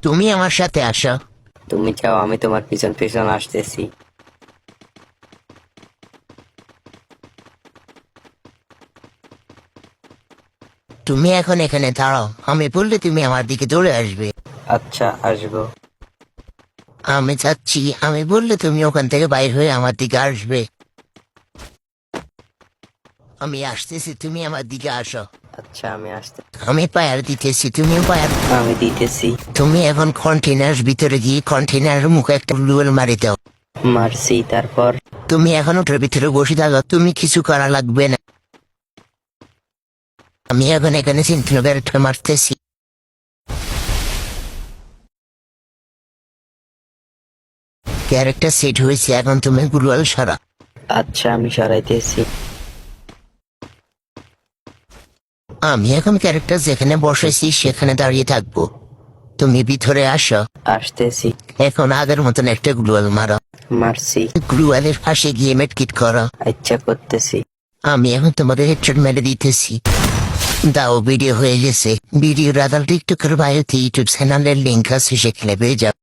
তুমি আমার সাথে আসো। তুমি চাও আমি তোমার পিছন পিছন আসতেছি। তুমি এখন এখানে দাঁড়াও, আমি বললে তুমি আমার দিকে দৌড়ে আসবে। আচ্ছা, আসবো। আমি যাচ্ছি, আমি বললে তুমি ওখান থেকে বাইর হয়ে আমার দিকে আসবে। আমি আসতেছি, তুমি আমার দিকে আসো। আচ্ছা, আমি আসতে। আমি পায়ার দিতেছি, তুমিও পায়ার। আমি দিতেছি। তুমি এখন কন্টেনার ভিতরে গিয়ে কন্টেনারের মুখে একটা গ্লুয়াল মারি দাও। মারছি, তারপর? তুমি এখন ওটার ভিতরে বসে থাকো, তুমি কিছু করা লাগবে না। আমি এখন এখানে সিনথ্রোগারটা মারতেছি। ক্যারেক্টার সেট হয়েছে, এখন তুমি গ্লুয়াল সরা। আচ্ছা, আমি সরাইতেছি। আমি এখন ক্যারেক্টার যেখানে বসেছি সেখানে দাঁড়িয়ে থাকবো। তুমি ভিতরে আসো। আসতেছি। এখন আগের মতন একটা গ্লুয়াল মারো। মারছি। গ্লুয়ালের পাশে গিয়ে মেডকিট করো। আচ্ছা, করতেছি। আমি এখন তোমাদের হেডশট মেরে দিতেছি। দাও, ভিডিও হয়ে গেছে। ভিডিওর আদাল টিকটকের বায়োতে ইউটিউব চ্যানেলের লিঙ্ক আছে, সেখানে পেয়ে যাও।